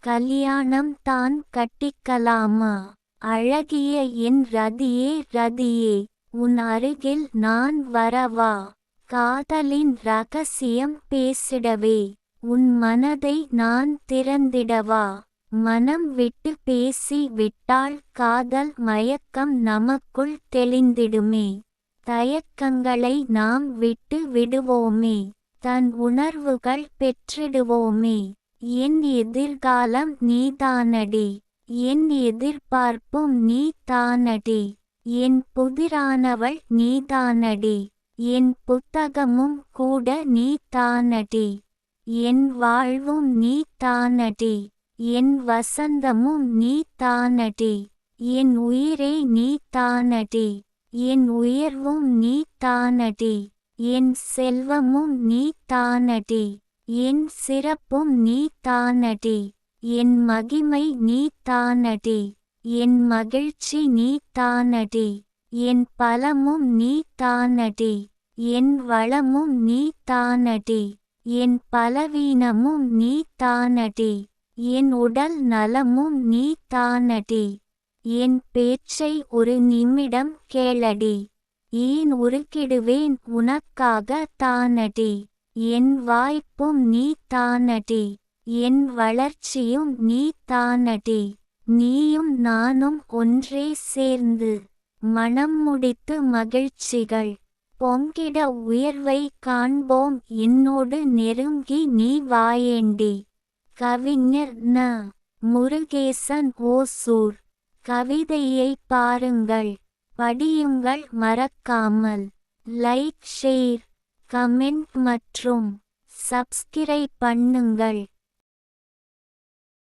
கல்யாணம் தான் கட்டிக்கலாமா? அழகிய என் ரதியே ரதியே, உன் அருகில் நான் வரவா? காதலின் ரகசியம் பேசிடவே, உன் மனதை நான் திறந்திடவா? மனம் விட்டு பேசி விட்டால் காதல் மயக்கம் நமக்குள் தெளிந்திடுமே. தயக்கங்களை நாம் விட்டு விடுவோமே, தன் உணர்வுகள் பெற்றிடுவோமே. என் எதிர்காலம் நீதானடி, என் எதிர்பார்ப்பும் நீதானடி, என் புதிரானவள் நீதானடி, என் புத்தகமும் கூட நீதானடி, என் வாழ்வும் நீதானடி, என் வசந்தமும் நீதானடி, என் உயிரே நீதானடி, என் உயர்வும் நீதானடி, என் செல்வமும் நீதானடி, என் சிறப்பும் நீதானடி, என் மகிமை நீதானடி, என் மகிழ்ச்சி நீதானடி, என் பலமும் நீதானடி, என் வளமும் நீதானடி, என் பலவீனமும் நீதானடி, என் உடல் நலமும் நீதானடி. என் பேச்சை ஒரு நிமிடம் கேளடி, ஏன் உருக்கிடுவேன் உனக்காக தானடி. என் வாய்ப்பும் நீதானடி, என் வளர்ச்சியும் நீதானடி, நீயும் நானும் ஒன்றே சேர்ந்து மனம் முடித்து மகிழ்ச்சிகள் பொங்கிட உயர்வை காண்போம். என்னோடு நெருங்கி நீ வாயேண்டி. கவிஞர் ந. முருகேசன் ஓசூர். கவிதையை பாருங்கள், படியுங்கள், மறக்காமல் லைக், ஷேர், கமெண்ட் மற்றும் சப்ஸ்கிரைப் பண்ணுங்கள்.